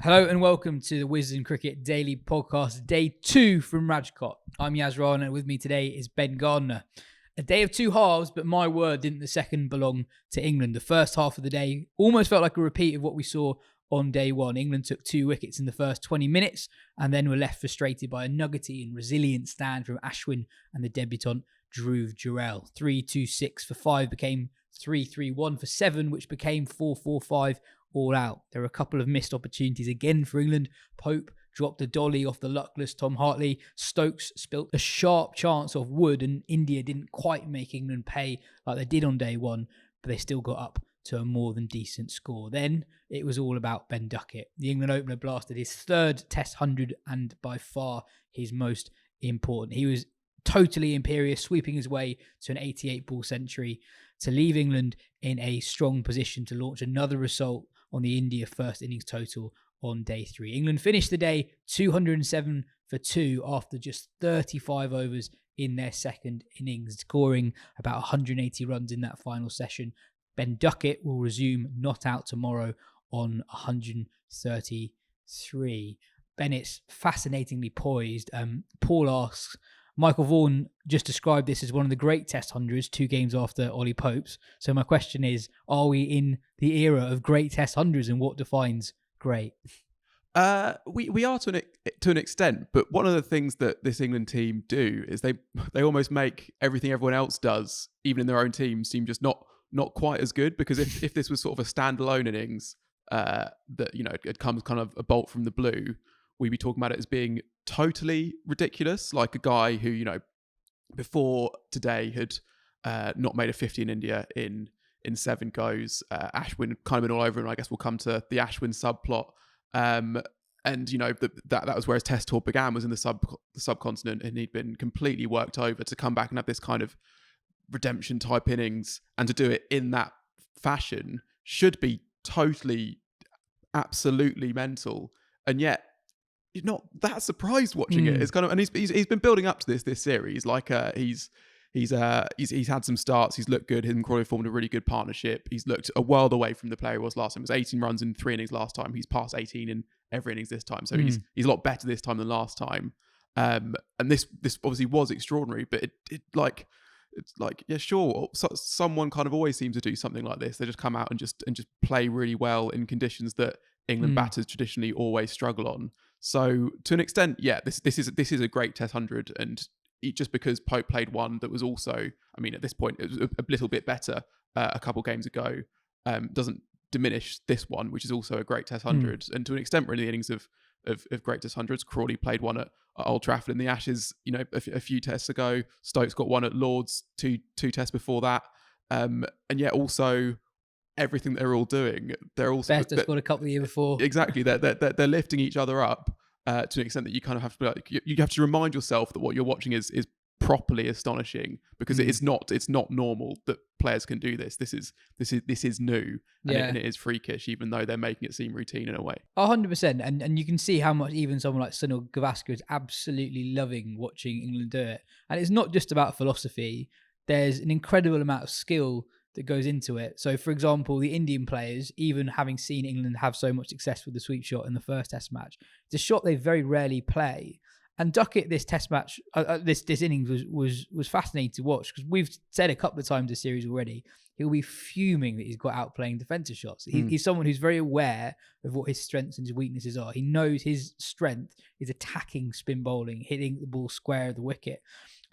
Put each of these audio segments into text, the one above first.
Hello and welcome to the Wisden Cricket Daily Podcast, day 2 from Rajkot. I'm Rana, and with me today is Ben Gardner. A day of two halves, but my word, didn't the second belong to England. The first half of the day almost felt like a repeat of what we saw on day 1. England took 2 wickets in the first 20 minutes and then were left frustrated by a nuggety and resilient stand from Ashwin and the debutant Dhruv Jurel. 3-2-6 for 5 became 3-3-1 for 7, which became 4-4-5 all out. There were a couple of missed opportunities again for England. Pope dropped a dolly off the luckless Tom Hartley. Stokes spilt a sharp chance of wood, and India didn't quite make England pay like they did on day 1, but they still got up to a more than decent score. Then it was all about Ben Duckett. The England opener blasted his 3rd Test 100 and by far his most important. He was totally imperious, sweeping his way to an 88-ball century to leave England in a strong position to launch another assault on the India first innings total on day 3. England finished the day 207 for 2 after just 35 overs in their second innings, scoring about 180 runs in that final session. Ben Duckett will resume not out tomorrow on 133. Bennett's fascinatingly poised. Paul asks, Michael Vaughan just described this as one of the great Test 100s, 2 games after Ollie Pope's. So my question is, are we in the era of great Test 100s, and what defines great? We are to an extent, but one of the things that this England team do is they almost make everything everyone else does, even in their own team, seem just not quite as good. Because if this was sort of a standalone innings that it comes kind of a bolt from the blue, we'd be talking about it as being totally ridiculous, like a guy who, before today had not made a 50 in India in 7 goes. Ashwin kind of been all over, and I guess we'll come to the Ashwin subplot. And that was where his Test tour began, was in the subcontinent, and he'd been completely worked over to come back and have this kind of redemption type innings, and to do it in that fashion should be totally, absolutely mental. And yet, you're not that surprised watching it. It's kind of, and he's been building up to this series. Like he's had some starts. He's looked good. Him and Crawley formed a really good partnership. He's looked a world away from the player he was last time. It was 18 runs in 3 innings last time. He's past 18 in every innings this time. So he's a lot better this time than last time. And this obviously was extraordinary, but it's like, yeah, sure. Someone kind of always seems to do something like this. They just come out and just play really well in conditions that England batters traditionally always struggle on. So to an extent, yeah, this is a great Test 100, and just because Pope played one that was also, I mean, at this point it was a little bit better a couple games ago, doesn't diminish this one, which is also a great Test 100. And to an extent, we're in the innings of great Test 100s. Crawley played one at Old Trafford in the Ashes, a few tests ago. Stokes got one at Lord's, two tests before that, and yet also everything they're all doing, they're also Best has got a couple of years before. Exactly, they're lifting each other up to an extent that you kind of have to be like, you have to remind yourself that what you're watching is properly astonishing, because it's not normal that players can do this. This is new, and it is freakish, even though they're making it seem routine in a way. 100%, and you can see how much even someone like Sunil Gavaskar is absolutely loving watching England do it. And it's not just about philosophy. There's an incredible amount of skill that goes into it. So, for example, the Indian players, even having seen England have so much success with the sweep shot in the first Test match, it's a shot they very rarely play. And Duckett, this Test match, this innings was fascinating to watch, because we've said a couple of times this series already, he'll be fuming that he's got out playing defensive shots. He's someone who's very aware of what his strengths and his weaknesses are. He knows his strength is attacking spin bowling, hitting the ball square of the wicket.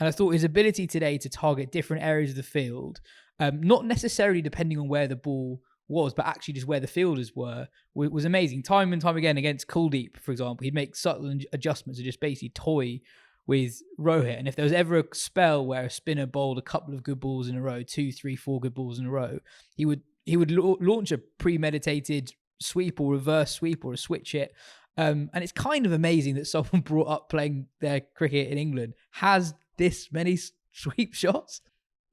And I thought his ability today to target different areas of the field, not necessarily depending on where the ball was, but actually just where the fielders were, was amazing. Time and time again against Kuldeep, for example, he'd make subtle adjustments to just basically toy with Rohit. And if there was ever a spell where a spinner bowled a couple of good balls in a row, 2, 3, 4 good balls in a row, he would launch a premeditated sweep or reverse sweep or a switch hit. And it's kind of amazing that someone brought up playing their cricket in England has this many sweep shots.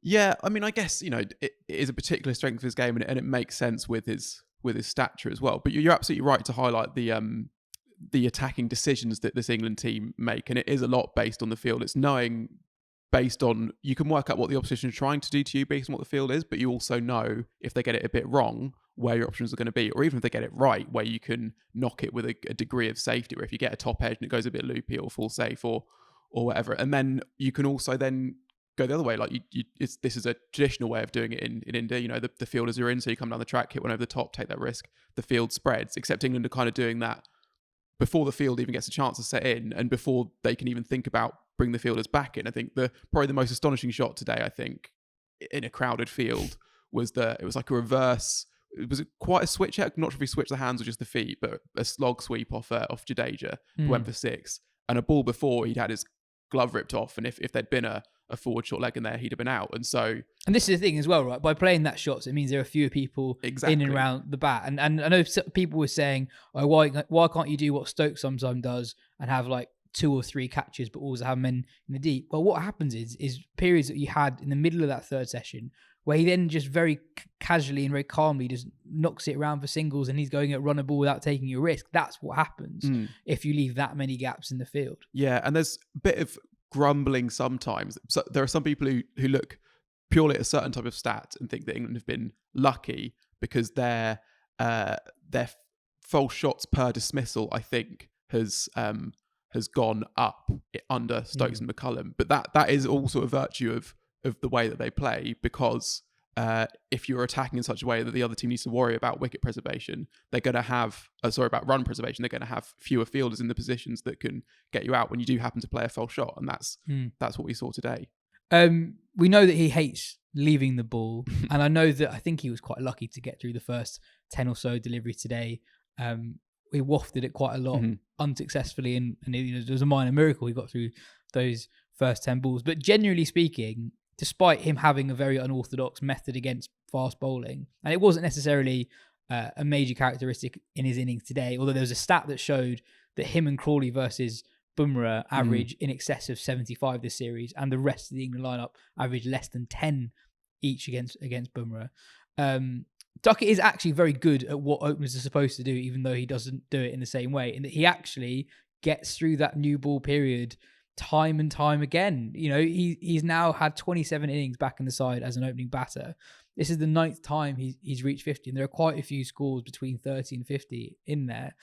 Yeah, I mean, I guess, it is a particular strength of his game, and it makes sense with his stature as well. But you're absolutely right to highlight the attacking decisions that this England team make, and it is a lot based on the field. It's knowing, based on, you can work out what the opposition is trying to do to you based on what the field is, but you also know if they get it a bit wrong, where your options are going to be, or even if they get it right, where you can knock it with a degree of safety, where if you get a top edge and it goes a bit loopy or full safe or whatever, and then you can also then go the other way. Like this is a traditional way of doing it in India. The fielders are in, so you come down the track, hit one over the top, take that risk. The field spreads, except England are kind of doing that before the field even gets a chance to set in, and before they can even think about bring the fielders back in. I think probably the most astonishing shot today, I think, in a crowded field was it was like a reverse. It was quite a switch. I'm not sure if he switched the hands or just the feet, but a slog sweep off Jadeja, who went for 6, and a ball before he'd had his glove ripped off, and if there'd been a forward short leg in there, he'd have been out. And this is the thing as well, right? By playing that shots, it means there are fewer people in and around the bat. And I know people were saying, "Oh, why can't you do what Stoke sometimes does and have like 2 or 3 catches, but also have men in the deep?" Well, what happens is periods that you had in the middle of that third session where he then just very casually and very calmly just knocks it around for singles, and he's going at run a ball without taking a risk. That's what happens if you leave that many gaps in the field. Yeah, and there's a bit of grumbling sometimes. So there are some people who look purely at a certain type of stat and think that England have been lucky because their false shots per dismissal, I think, has gone up under Stokes and McCullum. But that is also a virtue of the way that they play, because if you're attacking in such a way that the other team needs to worry about wicket preservation, they're going to have about run preservation. They're going to have fewer fielders in the positions that can get you out when you do happen to play a false shot, and that's what we saw today. We know that he hates leaving the ball, and I think he was quite lucky to get through the first 10 or so deliveries today. We wafted it quite a lot unsuccessfully, and there was a minor miracle he got through those first 10 balls. But generally speaking, despite him having a very unorthodox method against fast bowling, and it wasn't necessarily a major characteristic in his innings today, although there was a stat that showed that him and Crawley versus Bumrah average in excess of 75 this series, and the rest of the England lineup average less than 10 each against Bumrah. Duckett is actually very good at what openers are supposed to do, even though he doesn't do it in the same way, in that he actually gets through that new ball period time and time again. He's now had 27 innings back in the side as an opening batter. This is the 9th time he's reached 50, and there are quite a few scores between 30 and 50 in there.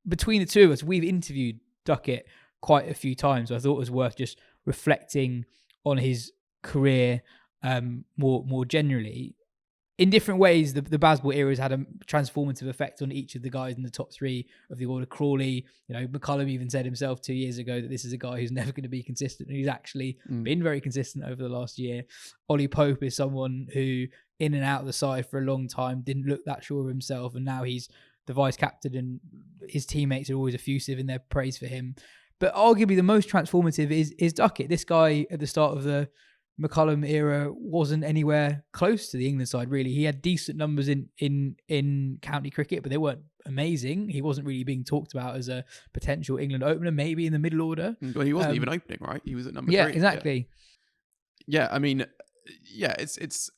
Between the two of us, we've interviewed Duckett quite a few times, so I thought it was worth just reflecting on his career more generally. In different ways, the Bazball era has had a transformative effect on each of the guys in the top 3 of the order. Crawley, McCullum even said himself 2 years ago that this is a guy who's never going to be consistent, and he's actually been very consistent over the last year. Ollie Pope is someone who, in and out of the side for a long time, didn't look that sure of himself, and now he's the vice captain, and his teammates are always effusive in their praise for him. But arguably the most transformative is Duckett. This guy at the start of the McCullum era wasn't anywhere close to the England side, really. He had decent numbers in county cricket, but they weren't amazing. He wasn't really being talked about as a potential England opener, maybe in the middle order. Well, he wasn't even opening, right? He was at number 3. Yeah, exactly. Yeah, I mean, it's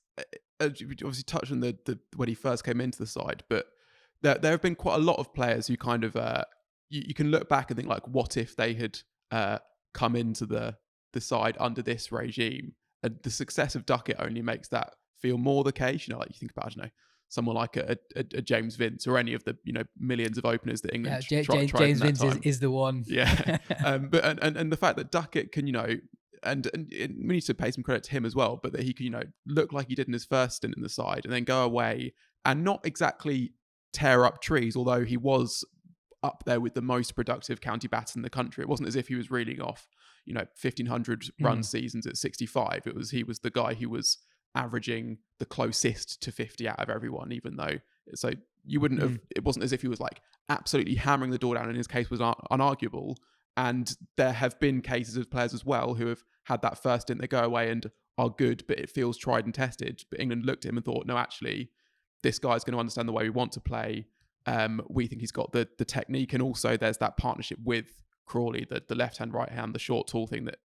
obviously touched on the when he first came into the side, but there have been quite a lot of players who kind of you can look back and think, like, what if they had come into the side under this regime? And the success of Duckett only makes that feel more the case. Like you think about, I don't know, someone like a James Vince or any of the millions of openers that England tried James in that Vince time. is the one. Yeah, but and the fact that Duckett can and we need to pay some credit to him as well, but that he can look like he did in his first stint in the side and then go away and not exactly tear up trees, although he was up there with the most productive county batter in the country. It wasn't as if he was reeling off 1,500 run seasons at 65. He was the guy who was averaging the closest to 50 out of everyone, even though you wouldn't have, it wasn't as if he was like absolutely hammering the door down, and his case was unarguable. And there have been cases of players as well who have had that first stint, they go away and are good, but it feels tried and tested. But England looked at him and thought, no, actually, this guy's going to understand the way we want to play. We think he's got the technique, and also there's that partnership with Crawley, the left hand, right hand, the short tall thing that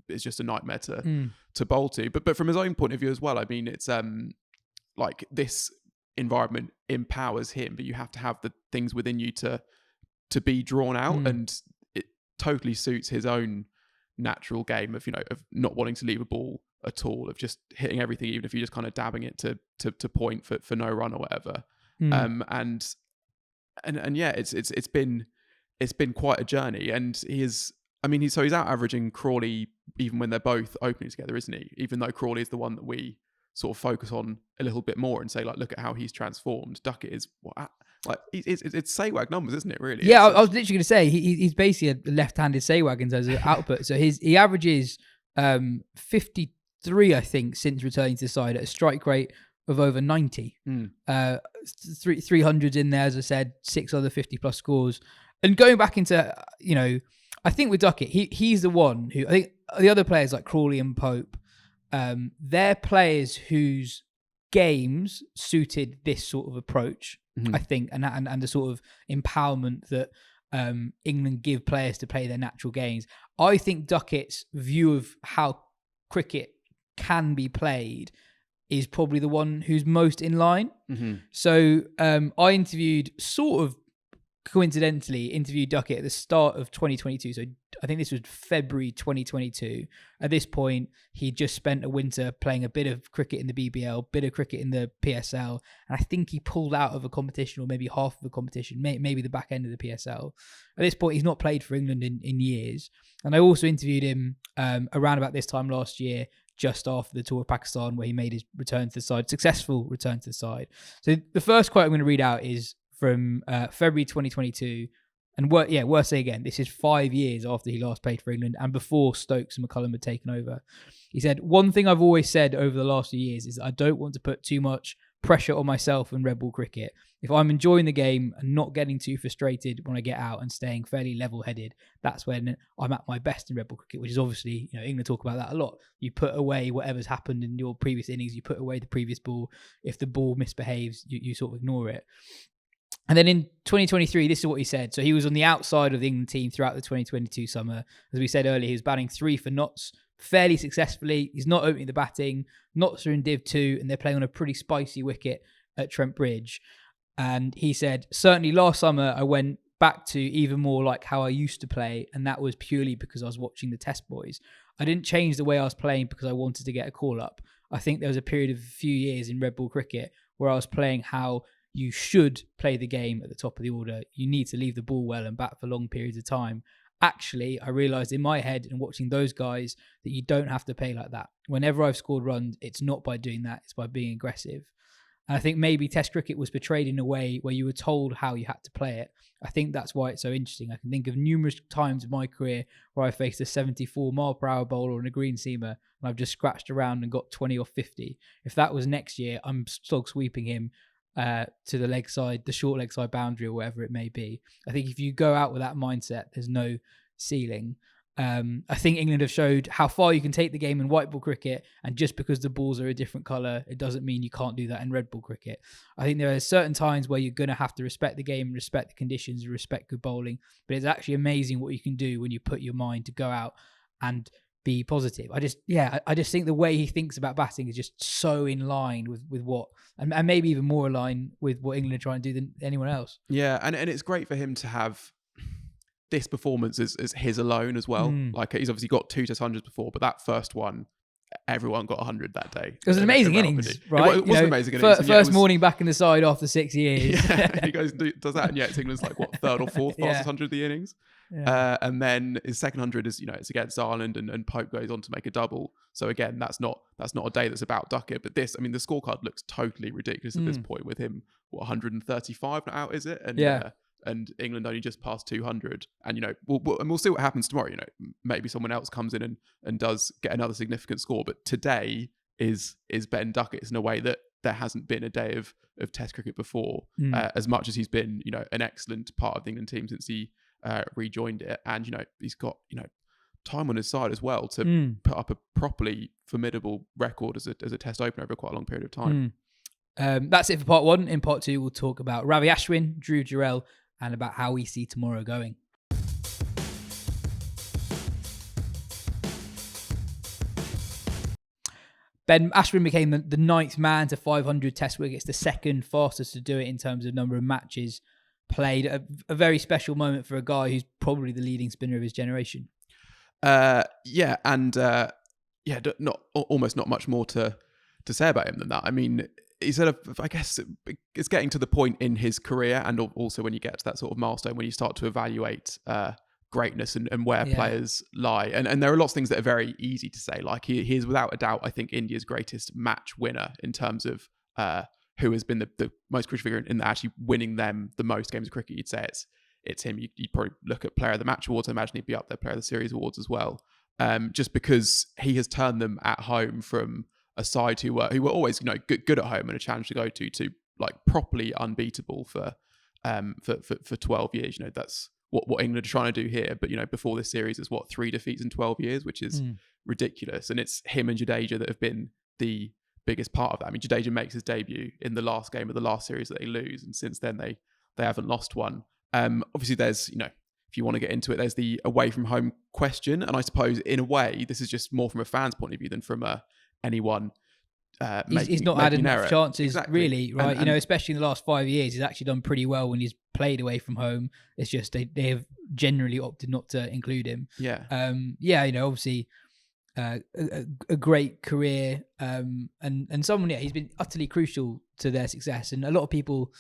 is just a nightmare to bowl to. But from his own point of view as well, I mean, it's like this environment empowers him, but you have to have the things within you to be drawn out, and it totally suits his own natural game of of not wanting to leave a ball at all, of just hitting everything, even if you're just kind of dabbing it to point for no run or whatever. And yeah, it's been quite a journey, and he's out averaging Crawley even when they're both opening together, isn't he? Even though Crawley is the one that we sort of focus on a little bit more and say, like, look at how he's transformed. Duckett is it's Saywag numbers, isn't it? Really? Yeah, I was literally going to say he's basically a left-handed Saywag in terms of output. So he averages 53, I think, since returning to the side at a strike rate of over 90. 300s in there, as I said, 6 other 50+ scores. And going back into, I think with Duckett, he's the one who, I think the other players like Crawley and Pope, they're players whose games suited this sort of approach, I think, and the sort of empowerment that England give players to play their natural games. I think Duckett's view of how cricket can be played is probably the one who's most in line. So I coincidentally interviewed Duckett at the start of 2022. So I think this was February 2022. At this point, he'd just spent a winter playing a bit of cricket in the BBL, bit of cricket in the PSL. And I think he pulled out of a competition, or maybe half of a competition, maybe the back end of the PSL. At this point, he's not played for England in years. And I also interviewed him around about this time last year, just after the tour of Pakistan, where he made his return to the side, successful return to the side. So the first quote I'm going to read out is from February 2022. And worth saying again, this is 5 years after he last played for England and before Stokes and McCullum had taken over. He said, "One thing I've always said over the last few years is that I don't want to put too much pressure on myself and red ball cricket. If I'm enjoying the game and not getting too frustrated when I get out and staying fairly level-headed, that's when I'm at my best in red ball cricket," which is obviously, England talk about that a lot. You put away whatever's happened in your previous innings, you put away the previous ball. If the ball misbehaves, you sort of ignore it. And then in 2023, this is what he said. So he was on the outside of the England team throughout the 2022 summer. As we said earlier, he was batting 3 for Notts fairly successfully. He's not opening the batting. Notts are in Div 2 and they're playing on a pretty spicy wicket at Trent Bridge. And he said, "Certainly last summer, I went back to even more like how I used to play. And that was purely because I was watching the Test boys. I didn't change the way I was playing because I wanted to get a call up. I think there was a period of a few years in red ball cricket where I was playing how you should play the game at the top of the order. You need to leave the ball well and bat for long periods of time. Actually, I realised in my head and watching those guys that you don't have to play like that. Whenever I've scored runs, it's not by doing that, it's by being aggressive." And I think maybe Test cricket was portrayed in a way where you were told how you had to play it. I think that's why it's so interesting. I can think of numerous times in my career where I faced a 74-mile-per-hour bowler and a green seamer, and I've just scratched around and got 20 or 50. If that was next year, I'm slog sweeping him to the leg side, the short leg side boundary or whatever it may be. I think if you go out with that mindset, there's no ceiling. I think England have showed how far you can take the game in white ball cricket, and just because the balls are a different colour, it doesn't mean you can't do that in red ball cricket. I think there are certain times where you're going to have to respect the game, respect the conditions, respect good bowling, but it's actually amazing what you can do when you put your mind to go out and be positive. I just think the way he thinks about batting is just so in line with what, and maybe even more in line with what England are trying to do than anyone else. Yeah, and it's great for him to have this performance as his alone as well. Like, he's obviously got 2 Test 100s before, but that first one, everyone got 100 that day. It was an amazing innings, right? It was an amazing innings. First morning back in the side after 6 years. Yeah, he goes and does that, and yet England's like, what, 3rd or 4th fastest 100 of the innings? Yeah. And then his second 100 is, it's against Ireland, and Pope goes on to make a double. So again, that's not a day that's about Duckett. But this, the scorecard looks totally ridiculous at this point with him, 135 out, is it? And and England only just passed 200. And, we'll see what happens tomorrow. Maybe someone else comes in and does get another significant score. But today is Ben Duckett in a way that there hasn't been a day of Test cricket before, as much as he's been, an excellent part of the England team since he rejoined it. And, he's got, time on his side as well to put up a properly formidable record as a Test opener over quite a long period of time. That's it for part 1. In part 2, we'll talk about Ravi Ashwin, Dhruv Jurel, and about how we see tomorrow going. Ben Ashwin became the 9th man to 500 Test wickets, the 2nd fastest to do it in terms of number of matches played. A very special moment for a guy who's probably the leading spinner of his generation. Yeah, and almost not much more to say about him than that. I mean, he sort of, I guess, it's getting to the point in his career, and also when you get to that sort of milestone when you start to evaluate greatness and where players lie. And there are lots of things that are very easy to say. Like he is without a doubt, I think, India's greatest match winner in terms of who has been the most crucial figure in actually winning them the most games of cricket. You'd say it's him. You'd probably look at Player of the Match awards. I imagine he'd be up there, Player of the Series awards as well. Just because he has turned them at home from a side who were always good at home and a challenge to go to like properly unbeatable for 12 years. That's what England are trying to do here. But before this series is 3 defeats in 12 years, which is ridiculous. And it's him and Jadeja that have been the biggest part of that. I mean, Jadeja makes his debut in the last game of the last series that they lose, and since then they haven't lost one. Obviously, there's if you want to get into it, there's the away from home question, and I suppose in a way this is just more from a fan's point of view than from anyone. He's not had enough chances, really, right? And especially in the last 5 years, he's actually done pretty well when he's played away from home. It's just they have generally opted not to include him. Yeah. Obviously, a great career, and someone. Yeah, he's been utterly crucial to their success, and a lot of people.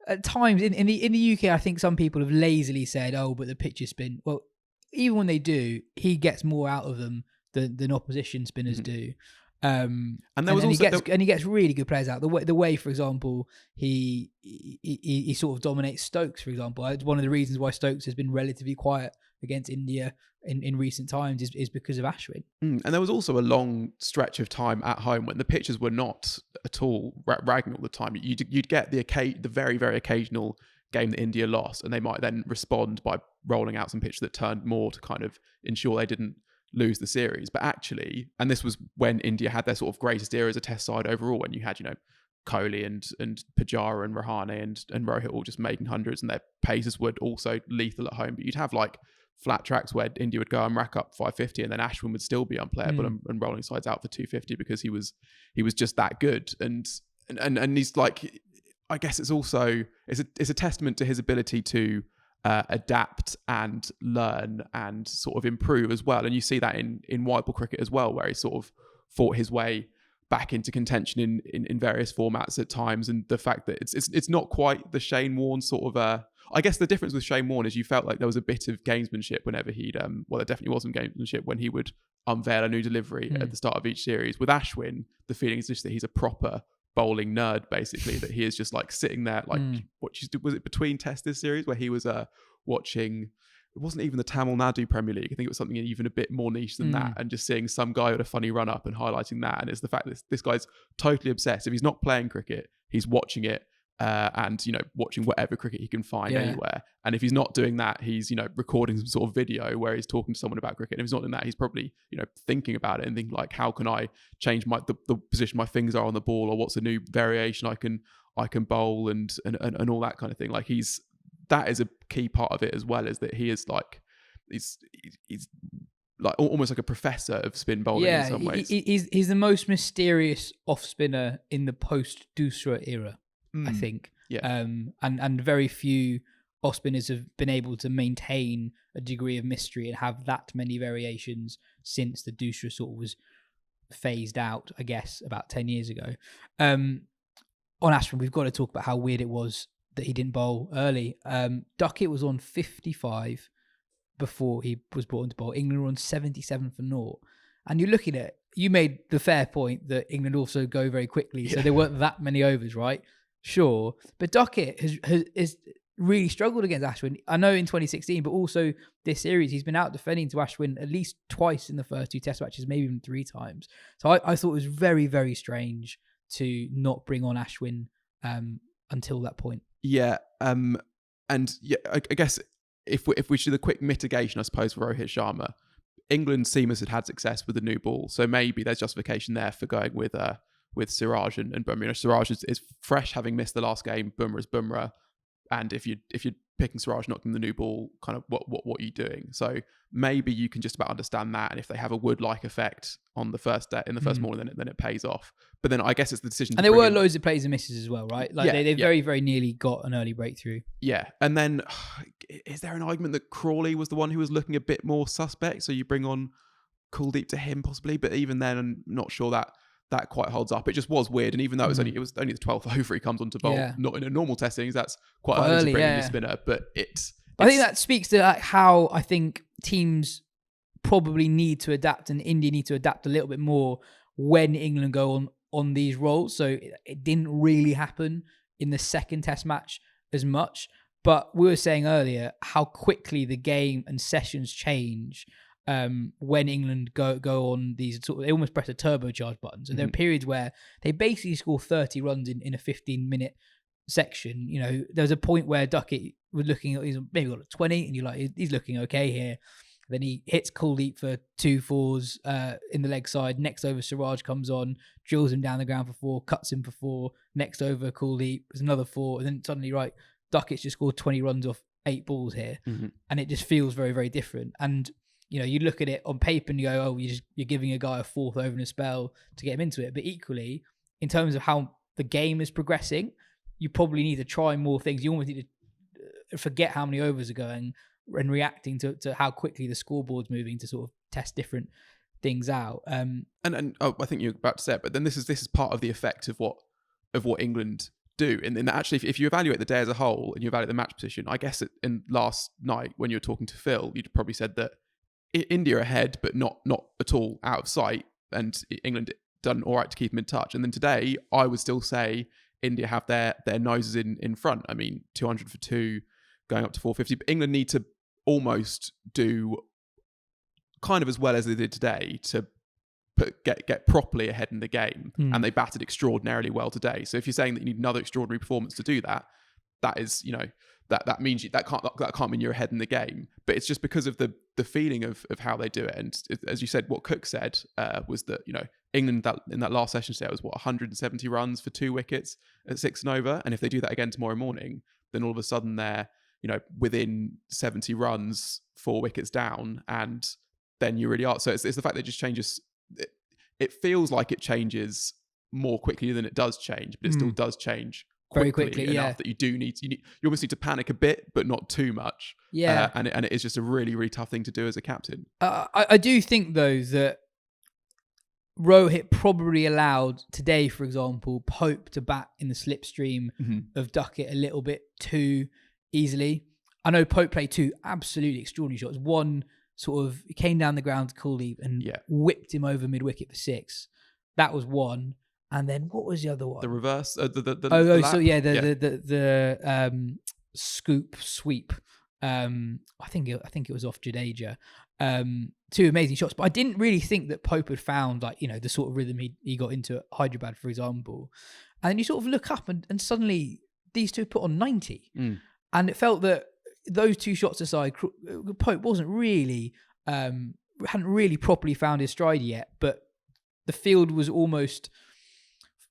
At times in the UK, I think some people have lazily said, "Oh, but the pitches spin." Well, even when they do, he gets more out of them than opposition spinners do. And he gets really good players out. The way, for example, he sort of dominates Stokes. For example, it's one of the reasons why Stokes has been relatively quiet against India in recent times is because of Ashwin. And there was also a long stretch of time at home when the pitches were not at all ragging all the time. You'd get the very, very occasional game that India lost, and they might then respond by rolling out some pitches that turned more to kind of ensure they didn't lose the series. But actually, and this was when India had their sort of greatest era as a test side overall, when you had Kohli and Pujara and Rahane and Rohit all just making hundreds, and their paces were also lethal at home. But you'd have like flat tracks where India would go and rack up 550, and then Ashwin would still be unplayable and rolling sides out for 250 because he was just that good. And he's like, I guess it's a testament to his ability to adapt and learn and sort of improve as well. And you see that in white ball cricket as well, where he sort of fought his way back into contention in various formats at times. And the fact that it's not quite the Shane Warne sort of I guess the difference with Shane Warne is you felt like there was a bit of gamesmanship whenever he'd there definitely was some gamesmanship when he would unveil a new delivery at the start of each series. With Ashwin, the feeling is just that he's a proper bowling nerd, basically, that he is just like sitting there like was it between tests this series where he was watching, it wasn't even the Tamil Nadu Premier League, I think it was something even a bit more niche than that, and just seeing some guy with a funny run up and highlighting that. And it's the fact that this guy's totally obsessed. If he's not playing cricket, he's watching it and watching whatever cricket he can find anywhere. And if he's not doing that, he's recording some sort of video where he's talking to someone about cricket. And if he's not doing that, he's probably thinking about it and thinking like, how can I change the position my fingers are on the ball, or what's a new variation I can bowl and all that kind of thing. Like that is a key part of it as well, is that he is like he's like almost like a professor of spin bowling in some ways. He's the most mysterious off spinner in the post Dusra era, I think. Yeah. And very few off spinners have been able to maintain a degree of mystery and have that many variations since the Dusra sort of was phased out, I guess, about 10 years ago. On Ashwin, we've got to talk about how weird it was that he didn't bowl early. Duckett was on 55 before he was brought into bowl. England were on 77 for naught. And you're looking at, you made the fair point that England also go very quickly, so there weren't that many overs, right? Sure. But Duckett has really struggled against Ashwin. I know in 2016, but also this series, he's been out defending to Ashwin at least twice in the first two test matches, maybe even 3 times. So I thought it was very, very strange to not bring on Ashwin until that point. Yeah. And yeah, I guess if we should do a quick mitigation, I suppose, for Rohit Sharma, England seamers had success with the new ball. So maybe there's justification there for going with Siraj and Bumrah. Siraj is fresh, having missed the last game. Bumrah's Bumrah. And if you're picking Siraj, not giving the new ball, kind of what are you doing? So maybe you can just about understand that. And if they have a wood-like effect on the first day, in the first morning, then it pays off. But then I guess it's the decision. And there were loads of plays and misses as well, right? Like they very, very nearly got an early breakthrough. Yeah. And then is there an argument that Crawley was the one who was looking a bit more suspect? So you bring on Kuldeep to him possibly, but even then, I'm not sure that quite holds up. It just was weird, and even though it was only the 12th over he comes onto bowl, not in a normal testings, that's quite early to bring in your spinner. But I think that speaks to like how I think teams probably need to adapt, and India need to adapt a little bit more when England go on these roles. So it didn't really happen in the second Test match as much, but we were saying earlier how quickly the game and sessions change. When England go on these sort of, they almost press a turbocharge button. So there are periods where they basically score 30 runs in a 15-minute section. You know, there's a point where Duckett was looking at, he's maybe got a 20, and you're like, he's looking okay here. Then he hits Kuldeep for 2 fours in the leg side. Next over, Siraj comes on, drills him down the ground for 4, cuts him for 4. Next over, Kuldeep, there's another 4. And then suddenly, right, Duckett's just scored 20 runs off 8 balls here. And it just feels very, very different. And you know, you look at it on paper and you go, oh, you're giving a guy a 4th over in a spell to get him into it. But equally, in terms of how the game is progressing, you probably need to try more things. You almost need to forget how many overs are going and reacting to how quickly the scoreboard's moving to sort of test different things out. And I think you're about to say it, but then this is part of the effect of what England do. And then actually, if you evaluate the day as a whole and you evaluate the match position, I guess in last night when you were talking to Phil, you'd probably said that India ahead, but not at all out of sight, and England done all right to keep them in touch. And then today, I would still say India have their noses in front. I mean, 200 for 2, going up to 450. But England need to almost do kind of as well as they did today to get properly ahead in the game, and they batted extraordinarily well today. So if you're saying that you need another extraordinary performance to do that, that is, you know, that means that can't mean you're ahead in the game. But it's just because of the feeling of how they do it. And as you said, what Cook said was that, you know, England in that last session today was 170 runs for 2 wickets at 6 and over. And if they do that again tomorrow morning, then all of a sudden they're, you know, within 70 runs, 4 wickets down, and then you really are. So it's the fact that it just changes. It feels like it changes more quickly than it does change, but it still does change very quickly enough that you almost need to panic a bit, but not too much. And it is just a really, really tough thing to do as a captain. I do think though that Rohit probably allowed today, for example, Pope to bat in the slipstream of Duckett a little bit too easily. I know Pope played 2 absolutely extraordinary shots. One sort of came down the ground to Kuldeep and whipped him over mid-wicket for 6. That was one. And then what was the other one? The reverse, the scoop sweep. I think it was off Jadeja. 2 amazing shots, but I didn't really think that Pope had found, like, you know, the sort of rhythm he got into at Hyderabad, for example. And then you sort of look up and suddenly these 2 put on 90, and it felt that those 2 shots aside, Pope wasn't really hadn't really properly found his stride yet, but the field was almost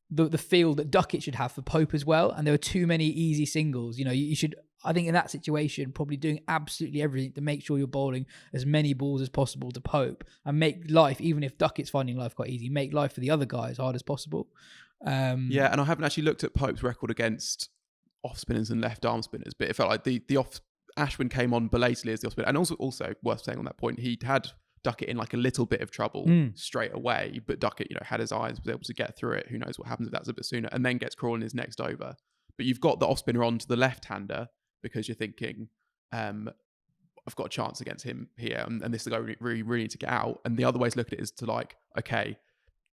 the field that Duckett should have for Pope as well. And there were too many easy singles. You know, you should, I think in that situation, probably doing absolutely everything to make sure you're bowling as many balls as possible to Pope and make life, even if Duckett's finding life quite easy, make life for the other guy as hard as possible. And I haven't actually looked at Pope's record against off spinners and left arm spinners, but it felt like the off Ashwin came on belatedly as the off spinner. And also worth saying on that point, he'd had Duckett in like a little bit of trouble straight away, but Duckett, you know, had his eyes, was able to get through it. Who knows what happens if that's a bit sooner, and then gets Crawley in his next over. But you've got the off spinner on to the left-hander because you're thinking, I've got a chance against him here, and this is the guy we really need to get out. And the other way to look at it is to like, okay,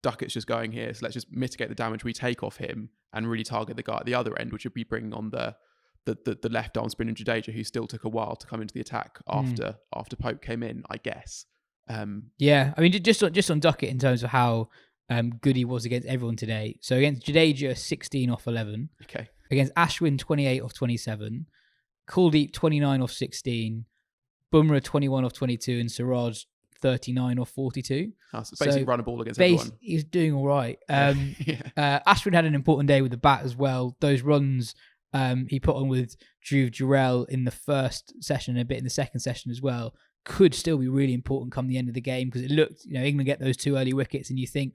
Duckett's just going here, so let's just mitigate the damage we take off him and really target the guy at the other end, which would be bringing on the left arm spinner Jadeja, who still took a while to come into the attack after Pope came in, I guess. I mean, just on Duckett in terms of how good he was against everyone today. So against Jadeja, 16 off 11. Okay. Against Ashwin, 28 off 27. Kuldeep, 29 off 16. Bumrah, 21 off 22. And Siraj, 39 off 42. So basically run a ball against everyone. He was doing all right. Ashwin had an important day with the bat as well. Those runs he put on with Dhruv Jurel in the first session and a bit in the second session as well could still be really important come the end of the game, because it looked, you know, England get those 2 early wickets and you think,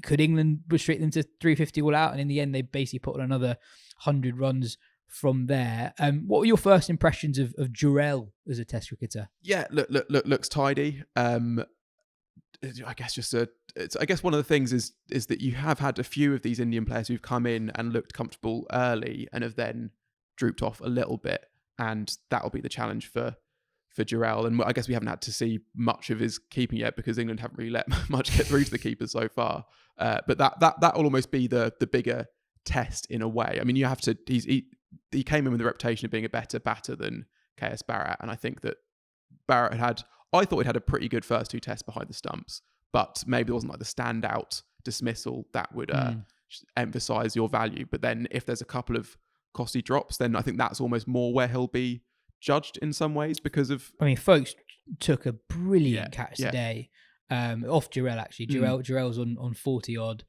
could England restrict them to 350 all out? And in the end, they basically put on another 100 runs from there. What were your first impressions of Jurel as a Test cricketer? Yeah, looks tidy. I guess one of the things is that you have had a few of these Indian players who've come in and looked comfortable early and have then drooped off a little bit, and that'll be the challenge for Jurel. And I guess we haven't had to see much of his keeping yet because England haven't really let much get through to the keepers so far. But that will almost be the bigger test in a way. I mean, you have to. He came in with the reputation of being a better batter than KS Barrett, and I think that Barrett I thought he'd had a pretty good first 2 tests behind the stumps, but maybe there wasn't like the standout dismissal that would emphasise your value. But then if there's a couple of costly drops, then I think that's almost more where he'll be judged in some ways because of... I mean, folks took a brilliant catch today off Jurel, actually. Jurel's on 40 odd.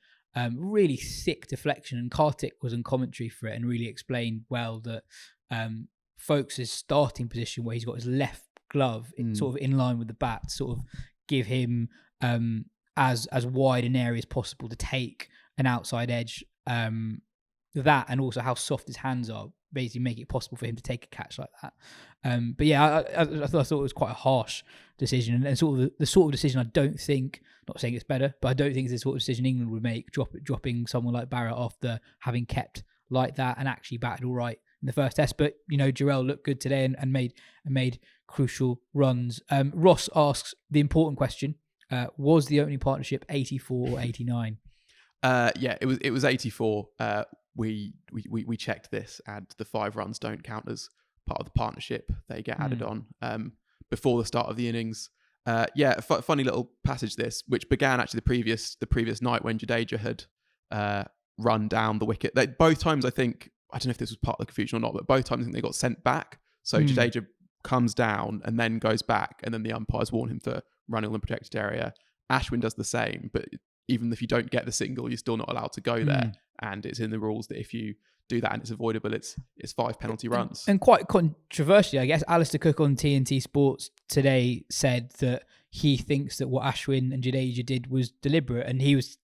Really thick deflection, and Kartik was on commentary for it and really explained well that Folks' starting position where he's got his left glove sort of in line with the bat, sort of give him as wide an area as possible to take an outside edge. That and also how soft his hands are basically make it possible for him to take a catch like that. But yeah, I thought it was quite a harsh decision, and sort of the sort of decision I don't think, not saying it's better, but I don't think it's the sort of decision England would make, dropping someone like Barrett after having kept like that and actually batted all right in the first test. But you know, Jurel looked good today and made crucial runs. Ross asks the important question: was the opening partnership 84 or 89? Yeah, it was 84. We checked this, and the 5 runs don't count as part of the partnership. They get added on before the start of the innings. Funny little passage this, which began actually the previous night when Jadeja had run down the wicket. Both times, I think, I don't know if this was part of the confusion or not, but both times I think they got sent back. So Jadeja comes down and then goes back, and then the umpires warn him for running on the protected area. Ashwin does the same, but even if you don't get the single, you're still not allowed to go there. And it's in the rules that if you do that and it's avoidable, it's 5 penalty runs. And quite controversially, I guess, Alistair Cook on TNT Sports today said that he thinks that what Ashwin and Jadeja did was deliberate. And he was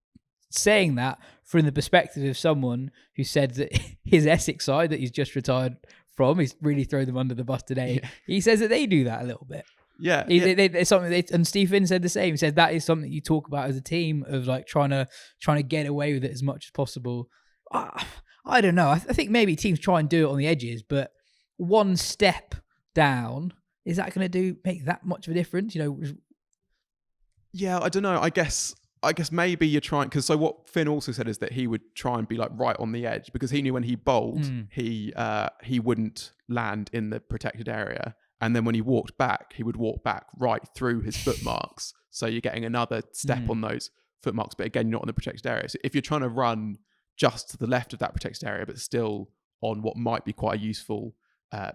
saying that from the perspective of someone who said that his Essex side that he's just retired from, he's really thrown them under the bus today. Yeah. He says that they do that a little bit. Yeah, it's something. And Steve Finn said the same. He said that is something you talk about as a team, of like trying to get away with it as much as possible. I don't know. I think maybe teams try and do it on the edges, but one step down, is that going to make that much of a difference? You know? Yeah, I don't know. I guess maybe you're trying, because so what Finn also said is that he would try and be like right on the edge, because he knew when he bowled, he wouldn't land in the protected area. And then when he walked back, he would walk back right through his footmarks. So you're getting another step on those footmarks. But again, you're not in the protected area. So if you're trying to run just to the left of that protected area, but still on what might be quite a useful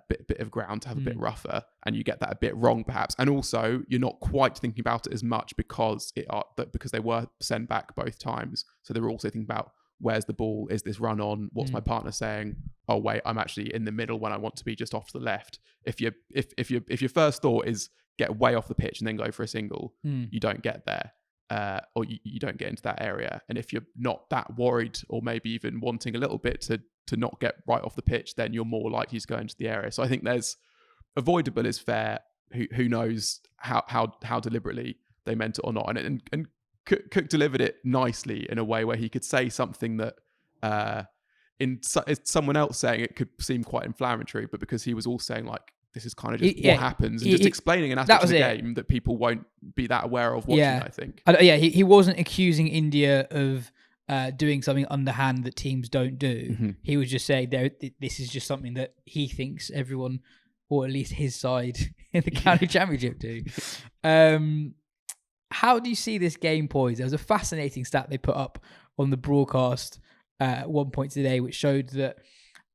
bit of ground to have a bit rougher, and you get that a bit wrong perhaps. And also, you're not quite thinking about it as much because they were sent back both times. So they were also thinking about, where's the ball? Is this run on? What's my partner saying? Oh wait, I'm actually in the middle when I want to be just off to the left. If your first thought is get way off the pitch and then go for a single, you don't get there, or you don't get into that area. And if you're not that worried, or maybe even wanting a little bit to not get right off the pitch, then you're more likely to go into the area. So I think there's avoidable is fair. Who knows how deliberately they meant it or not? And Cook delivered it nicely in a way where he could say something that someone else saying it could seem quite inflammatory, but because he was all saying like, this is kind of just what happens, and just explaining an aspect of the game that people won't be that aware of watching, I think. He wasn't accusing India of doing something underhand that teams don't do. He was just saying this is just something that he thinks everyone, or at least his side in the county championship do. How do you see this game poised? There was a fascinating stat they put up on the broadcast at one point today, which showed that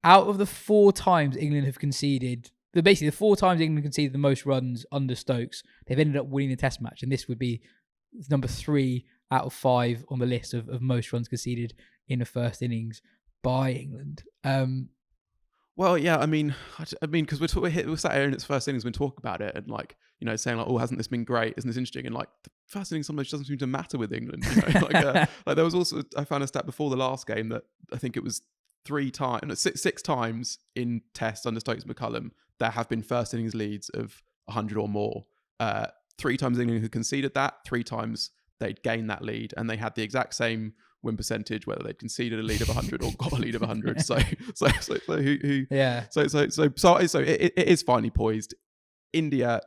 out of the 4 times England have conceded, basically the 4 times England conceded the most runs under Stokes, they've ended up winning the test match. And this would be number 3 out of 5 on the list of most runs conceded in the first innings by England. Well, yeah, I mean, because we're sat here in its first innings, we've been talking about it, and like, you know, saying like, oh, hasn't this been great? Isn't this interesting? And like, the first innings sometimes doesn't seem to matter with England. You know? Like there was also, I found a stat before the last game that I think it was six times in tests under Stokes McCullum, there have been first innings leads of 100 or more. 3 times England had conceded that, 3 times they'd gained that lead, and they had the exact same win percentage whether they'd conceded a lead of 100 or got a lead of 100. So it is finely poised. India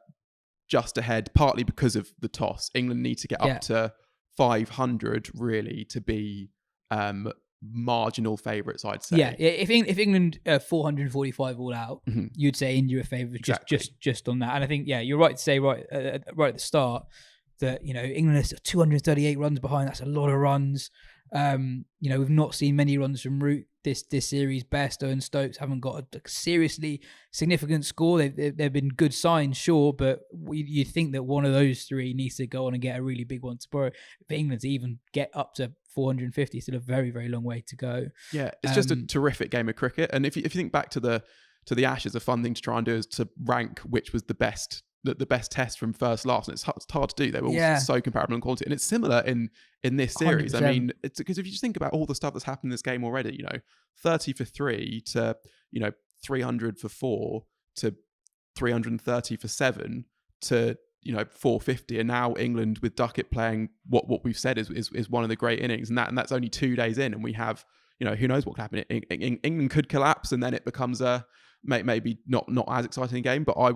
just ahead, partly because of the toss. England need to get up to 500 really to be marginal favourites, I'd say. Yeah, if England 445 all out, you'd say India are favourites just on that. And I think you're right to say right at the start that England is 238 runs behind. That's a lot of runs. We've not seen many runs from Root this series. Bairstow and Stokes haven't got a seriously significant score. They've been good signs, sure, but you think that one of those three needs to go on and get a really big one tomorrow. For England to even get up to 450, still a very, very long way to go. Yeah, it's just a terrific game of cricket. And if you think back to the Ashes, a fun thing to try and do is to rank which was the best test from first last, and it's hard to do. They were all so comparable in quality, and it's similar in this series. 100%. I mean, it's because if you just think about all the stuff that's happened in this game already, 30 for 3 to 300 for 4 to 330 for 7 to 450, and now England with Duckett playing what we've said is one of the great innings, and that's only 2 days in, and we have who knows what could happen. England could collapse, and then it becomes a maybe not as exciting a game, but I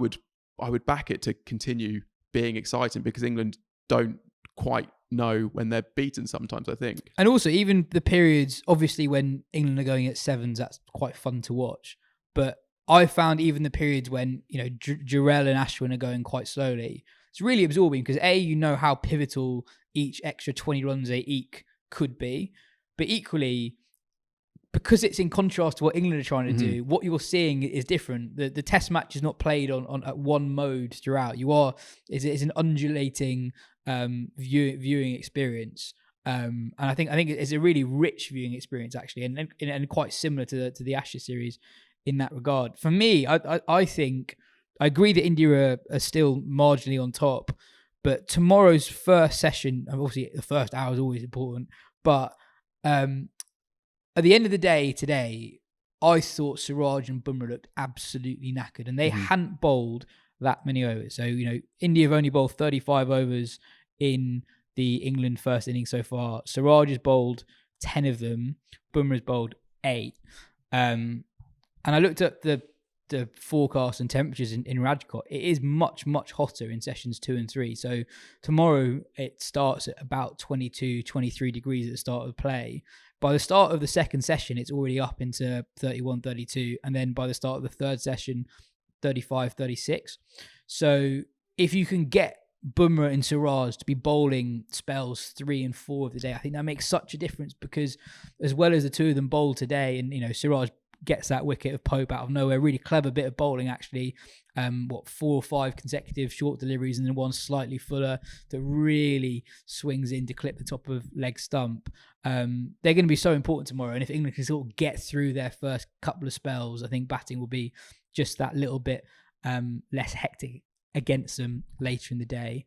would back it to continue being exciting because England don't quite know when they're beaten sometimes, I think. And also, even the periods, obviously, when England are going at sevens, that's quite fun to watch. But I found even the periods when, Jarrell and Ashwin are going quite slowly, it's really absorbing because how pivotal each extra 20 runs they eke could be. But equally, because it's in contrast to what England are trying to do, what you're seeing is different. The test match is not played on at one mode throughout. It's an undulating viewing experience. And I think it's a really rich viewing experience actually, and quite similar to the Ashes series in that regard. For me, I think I agree that India are still marginally on top, but tomorrow's first session, obviously the first hour is always important, but at the end of the day today, I thought Siraj and Bumrah looked absolutely knackered, and they hadn't bowled that many overs. So, India have only bowled 35 overs in the England first innings so far. Siraj has bowled 10 of them. Bumrah's bowled 8. And I looked at the forecast and temperatures in Rajkot. It is much, much hotter in sessions 2 and 3. So tomorrow it starts at about 22, 23 degrees at the start of the play. By the start of the second session, it's already up into 31, 32. And then by the start of the third session, 35, 36. So if you can get Bumrah and Siraj to be bowling spells 3 and 4 of the day, I think that makes such a difference because as well as the two of them bowl today, and, Siraj gets that wicket of Pope out of nowhere, really clever bit of bowling actually, 4 or 5 consecutive short deliveries and then one slightly fuller that really swings in to clip the top of leg stump. They're going to be so important tomorrow, and if England can sort of get through their first couple of spells, I think batting will be just that little bit less hectic against them later in the day.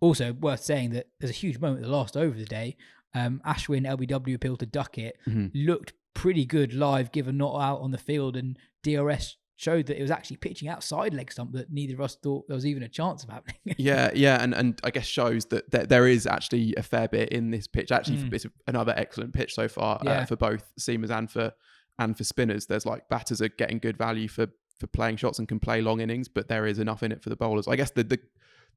Also worth saying that there's a huge moment at the last over of the day. Ashwin LBW appeal to Duckett looked pretty good live given not out on the field, and DRS showed that it was actually pitching outside leg stump that neither of us thought there was even a chance of happening. and I guess shows that there is actually a fair bit in this pitch. Actually, it's another excellent pitch so far for both seamers and for spinners. There's batters are getting good value for playing shots and can play long innings, but there is enough in it for the bowlers. I guess the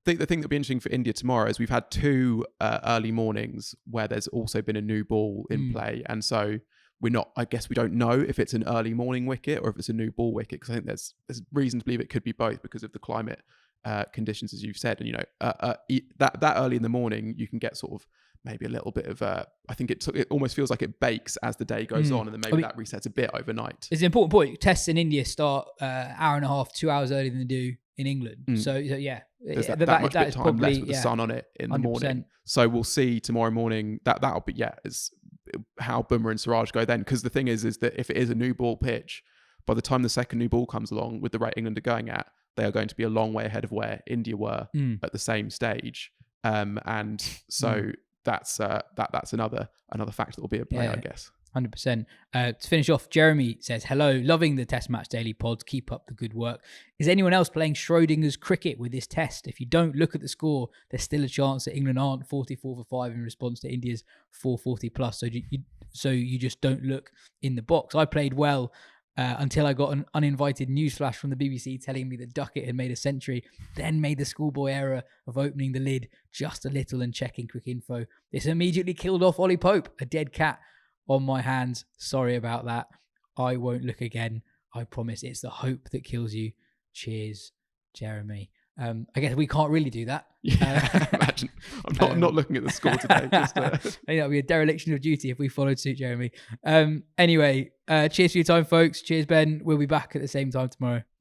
thing that'll be interesting for India tomorrow is we've had 2 early mornings where there's also been a new ball in play, and so we don't know if it's an early morning wicket or if it's a new ball wicket, because I think there's reason to believe it could be both because of the climate conditions, as you've said. And that early in the morning, you can get sort of maybe a little bit of I think it almost feels like it bakes as the day goes on, and then maybe that resets a bit overnight. It's an important point. Tests in India start hour and a half, 2 hours earlier than they do in England. So yeah, there's that much bit of time probably, left with the sun on it in 100%. The morning. So we'll see tomorrow morning. That'll be is how Bumrah and Siraj go then, because the thing is that if it is a new ball pitch, by the time the second new ball comes along with the rate England are going at, they are going to be a long way ahead of where India were at the same stage, and so that's another factor that will be at play, I guess. 100%. To finish off, Jeremy says, hello, loving the Test Match Daily pods. Keep up the good work. Is anyone else playing Schrodinger's cricket with this test? If you don't look at the score, there's still a chance that England aren't 44 for 5 in response to India's 440 plus. So you just don't look in the box. I played well until I got an uninvited newsflash from the BBC telling me that Duckett had made a century, then made the schoolboy error of opening the lid just a little and checking quick info. This immediately killed off Ollie Pope, a dead cat on my hands. Sorry about that. I won't look again. I promise. It's the hope that kills you. Cheers, Jeremy. I guess we can't really do that. Yeah, imagine. I'm not looking at the score today. Just, I think that would be a dereliction of duty if we followed suit, Jeremy. Anyway, cheers for your time, folks. Cheers, Ben. We'll be back at the same time tomorrow.